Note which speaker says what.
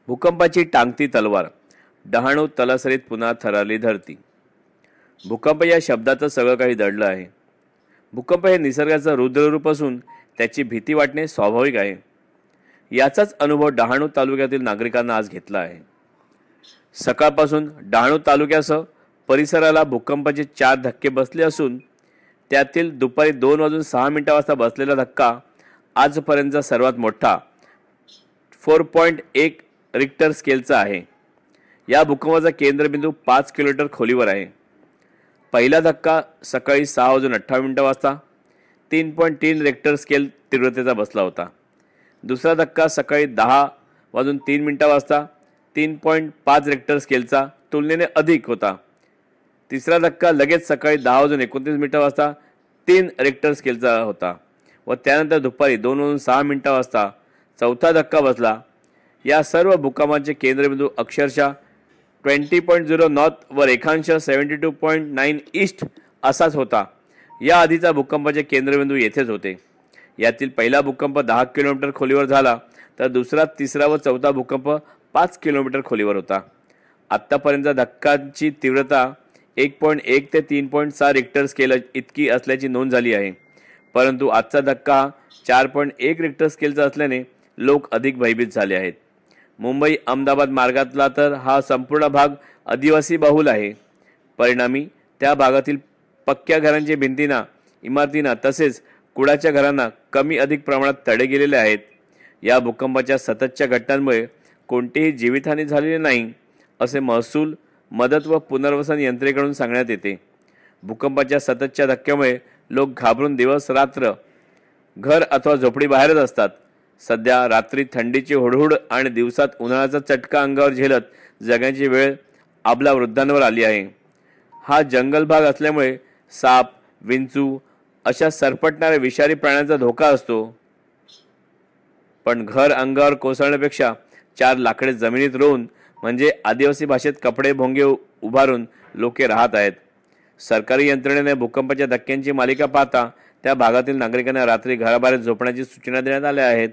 Speaker 1: भूकंपाची टांगती तलवार, डहाणू तलासरीत पुन्हा थरारली धरती. भूकंप या शब्दाचं सगळं काही दडलं आहे. भूकंप हे निसर्गाचं रुद्ररूप असून त्याची भीती वाटणे स्वाभाविक आहे. याचाच अनुभव डहाणू तालुक्यातील नागरिकांना आज घेतला आहे. सकाळपासून डहाणू तालुक्यासह परिसराला भूकंपाचे 4 धक्के बसले असून त्यातील दुपारी 2:06 वाजता बसलेला धक्का आजपर्यंतचा सर्वात मोठा 4.1 रिक्टर स्केलचा आहे. या भूकंपाचा केंद्रबिंदू 5 किलोमीटर खोलीवर आहे. पहिला धक्का सकाळी 6:58 वाजता 3.3 रिक्टर स्केल तीव्रतेचा बसला होता. दुसरा धक्का सकाळी 10:03 वाजता 3.5 रिक्टर स्केलचा तुलनेने अधिक होता. तिसरा धक्का लगेच सकाळी 10:29 वाजता 3 रिक्टर स्केलचा होता व त्यानंतर दुपारी 2:06 वाजता चौथा धक्का बसला. या सर्व भूकंपाचे केंद्रबिंदू अक्षरशः 20.0 नॉर्थ व रेखांश 72.9 ईस्ट असाच होता. या आधीचा भूकंपाचे केंद्रबिंदू येथेच होते. यातील पहिला भूकंप 10 किलोमीटर खोलीवर झाला तर दुसरा, तिसरा व चौथा भूकंप 5 किलोमीटर खोलीवर होता. आत्तापर्यंत धक्कांची तीव्रता 1.1 ते 3.6 रिक्टर स्केल इतकी असल्याची नोंद झाली आहे. परंतु आजचा धक्का 4.1 रिक्टर स्केलचा असल्याने लोक अधिक भयभीत झाले आहेत. मुंबई अहमदाबाद मार्गातला तर हा संपूर्ण भाग आदिवासी बहुल आहे. परिणामी त्या भागातील पक्क्या घरांच्या भिंतींना, इमारतींना तसेच कुडाच्या घरांना कमी अधिक प्रमाणात तडे गेलेले आहेत. या भूकंपाच्या सततच्या घटनांमुळे कोणतीही जीवितहानी झालेली नाही असे महसूल, मदत व पुनर्वसन यंत्रणेकडून सांगण्यात येते. भूकंपाच्या सततच्या धक्क्यामुळे लोक घाबरून दिवस रात्र घर अथवा झोपडी बाहेरच असतात. सध्या रात्री थंडीची हुडहुड आणि दिवसात उन्हाळ्याचा चटका अंगावर झेलत जगण्याची वेळ आपल्या वृद्धांवर आली आहे. हा जंगल भाग असल्यामुळे साप, विंचू अशा सरपटणाऱ्या विषारी प्राण्यांचा धोका असतो. पण घर अंगावर कोसळण्यापेक्षा 4 लाकडे जमिनीत रोवून म्हणजे आदिवासी भाषेत कपडे भोंगे उभारून लोके राहत आहेत. सरकारी यंत्रणेने भूकंपाच्या धक्क्यांची मालिका पाहता त्या भागातील नागरिकांना रात्री घराबाहेर झोपण्याची सूचना देण्यात आल्या आहेत.